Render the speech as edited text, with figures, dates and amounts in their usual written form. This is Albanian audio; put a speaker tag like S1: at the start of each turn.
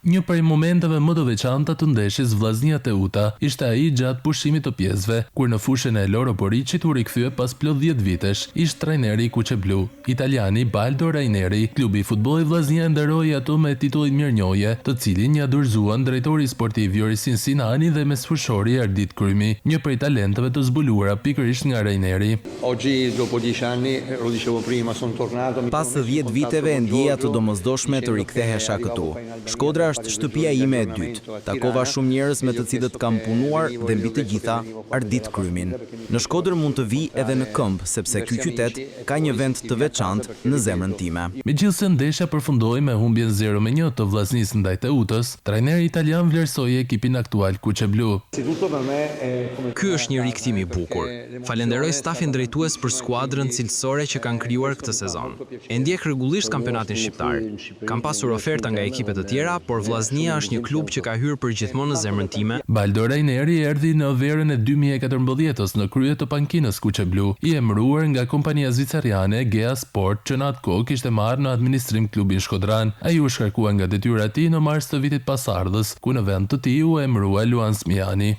S1: Një prej momenteve më të veçanta të ndeshjes Vllaznia Teuta ishte ai gjatë pushimit të pjesëve, kur në fushën e Loro Poricit u rikthye pas plot 10 vitesh. Ish trajneri i Kuqe Blu, italiani Baldo Raineri. Klubi i futbollit Vllaznia nderoi ato me titullin mirënjohje, të cilin ja dorëzuan drejtori sportiv Jorisin Sinani dhe mesfushori Ardit Krymi, një prej talenteve të zbuluara pikërisht nga Raineri.
S2: Pas 10 viteve ndjeja të domosdoshme të rikthehesha këtu. Shkodra është shtëpia ime e dytë. Takova shumë njerëz me të cilët kam punuar dhe mbi të gjitha Ardit Krymin. Në Shkodër mund të vi edhe në këmbë, sepse ky qytet ka një vend të veçantë në zemrën time.
S1: Megjithëse ndeshja përfundoi me humbjen 0-1 të Vllaznisë ndaj Teutës, trajneri italian vlerësoi ekipin aktual Kuqe Blu.
S3: Ky është një rikthim i bukur. Falenderoj stafin drejtues për skuadrën cilësore që kanë krijuar këtë sezon. E ndjek rregullisht kampionatin shqiptar. Kam pasur oferta nga ekipet të tjera, por Vllaznia është një klub që ka hyrë përgjithmonë në zemrën time.
S1: Baldo Raineri erdhi në verën e 2014 në krye të pankinës Kuqe Blu, i emëruar nga kompania zviceriane Gea Sport, që në atë kohë kishte marrë në administrim klubin shkodran. Ai u shkarkua nga detyrat e tij në mars të vitit pasardhës, ku në vend të tij u emërua Luan Smiani.